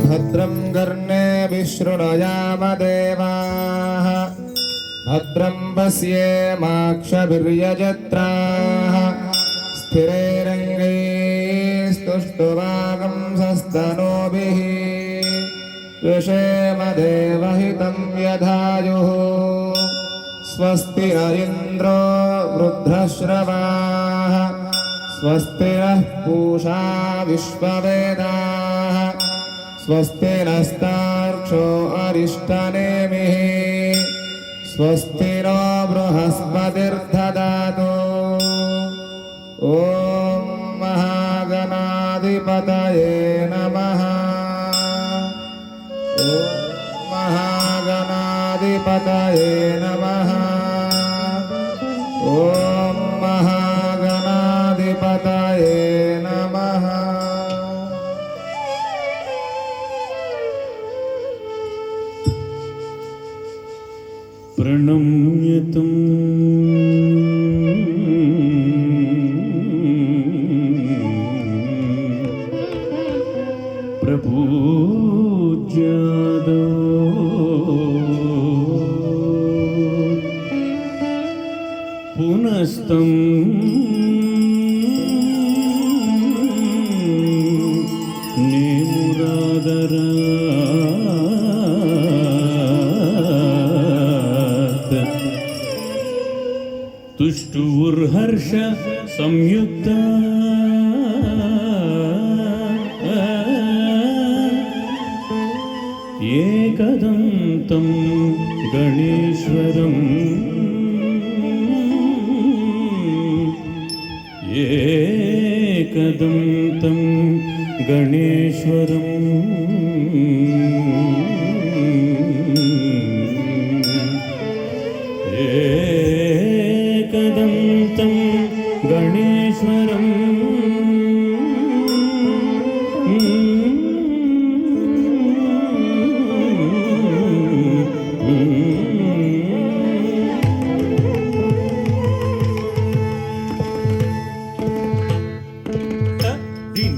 भद्रं कर्णेभिः शृणुयामदेवाः भद्रं पश्येमाक्षभिर्यजत्राः स्थिरैरङ्गैस्तुष्टुवागंसस्तनूभिः विषेमदेवहितं यधायुः स्वस्ति न इन्द्रो वृद्धश्रवाः स्वस्ति नः पूषा विश्ववेदाः स्वस्ति नस्तार्क्ष्यो अरिष्टनेमिः स्वस्ति नो बृहस्पतिर्दधातु ॐ महागणाधिपतये नमः ॐ महागणाधिपतये नमः ॐ महागणाधिपतये नमः प्रणम्यतं प्रपूज्यादो पुनस्तं नेमुरादरा तुष्टुर्हर्ष संयुक्त एकदन्तं गणेश्वरम् एकदन्तं गणेश्वरम् एकदन्तं गणेश्वरम् Din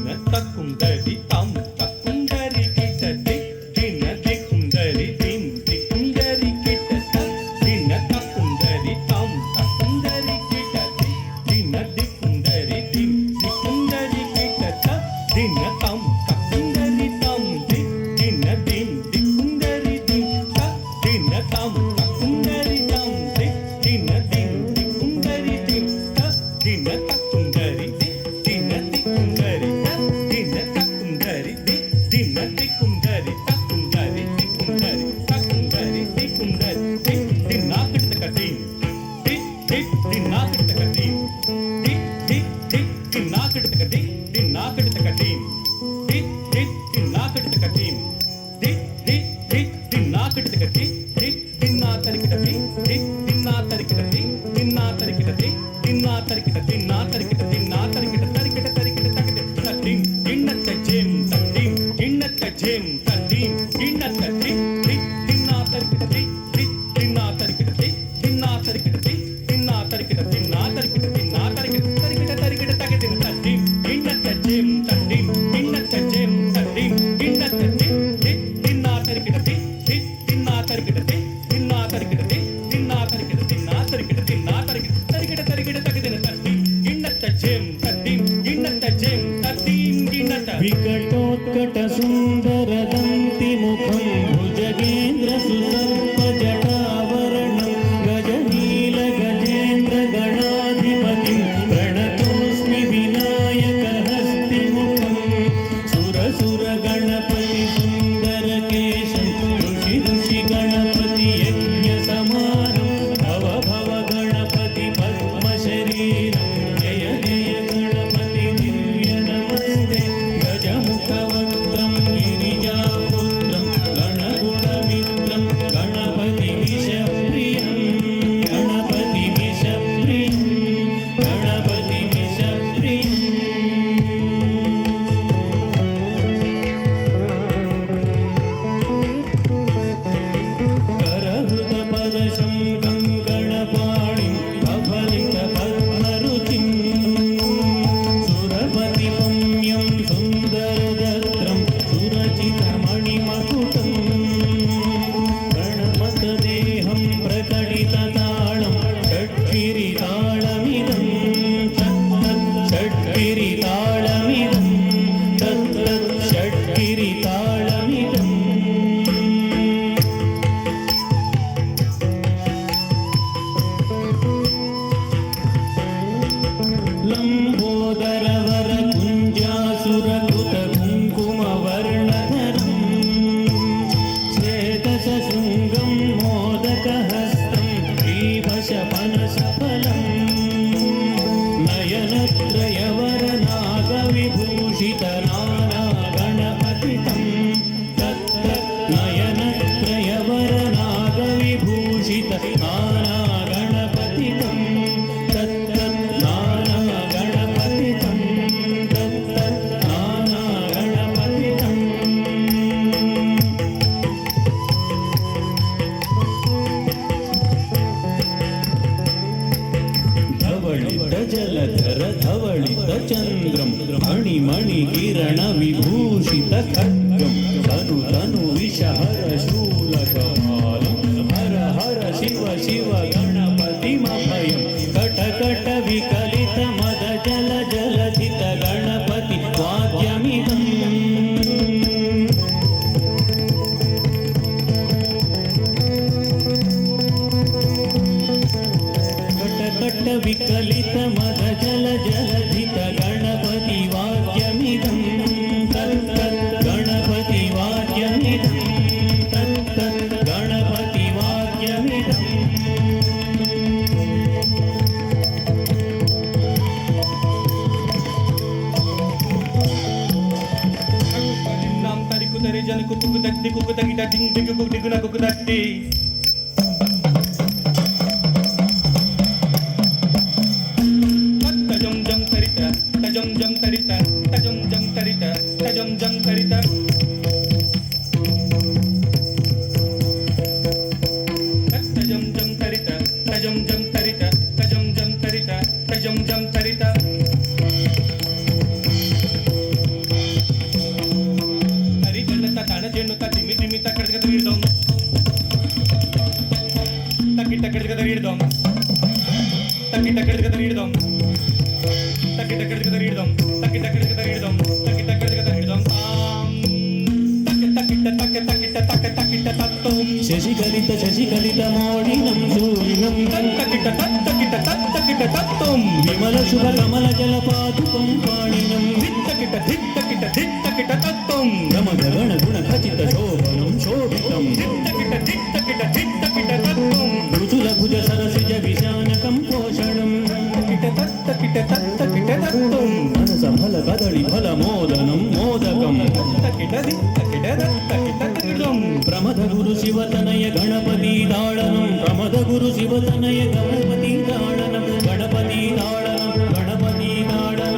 जलधर धवलित चन्द्रं मणिमणि किरण विभूषित खड्गं तनु तनु विषहर शूलकमालं हर हर शिव शिव गणपतिमभयं कट कट विकलित मद जल जलधित गणपति वाद्यमिदम् विकलित मद जल जलधित गणपति वाद्यमिदं तत् गणपति वाद्यमिदं तत् गणपति वाद्यमिदम् नाम तारी कुतरे जन कुतु कुतक्ति कुतगिटा डिंग डिंग कुटिगुना कुतक्ति शशिकलित शशिकलित मोडिनं सूरिनं तत्तकिट तत्तकिट तत्तकिट तत्तुं विमल शुभ कमल जलपादुकं पाणिनं धित्तकिट धित्तकिट धित्तकिट तत्तुं रमण गण गुण खचित शोभनं शोभितं धित्तकिट धित्तकिट धित्तकिट तत्तुं मृदुल भुज सरसिज विशानकं पोषणं तत्तकिट तत्तकिट तत्तुं मनस फल कदळि फल मोदनं मोदकं तत्तकिट धित्तकिट तत्तकिट तत्तुं प्रमद गुरु शिवतनय गणपति दाळनं प्रमद गुरु शिवतनय गणपति दाळनं गणपति दाळनं गणपति दाळनं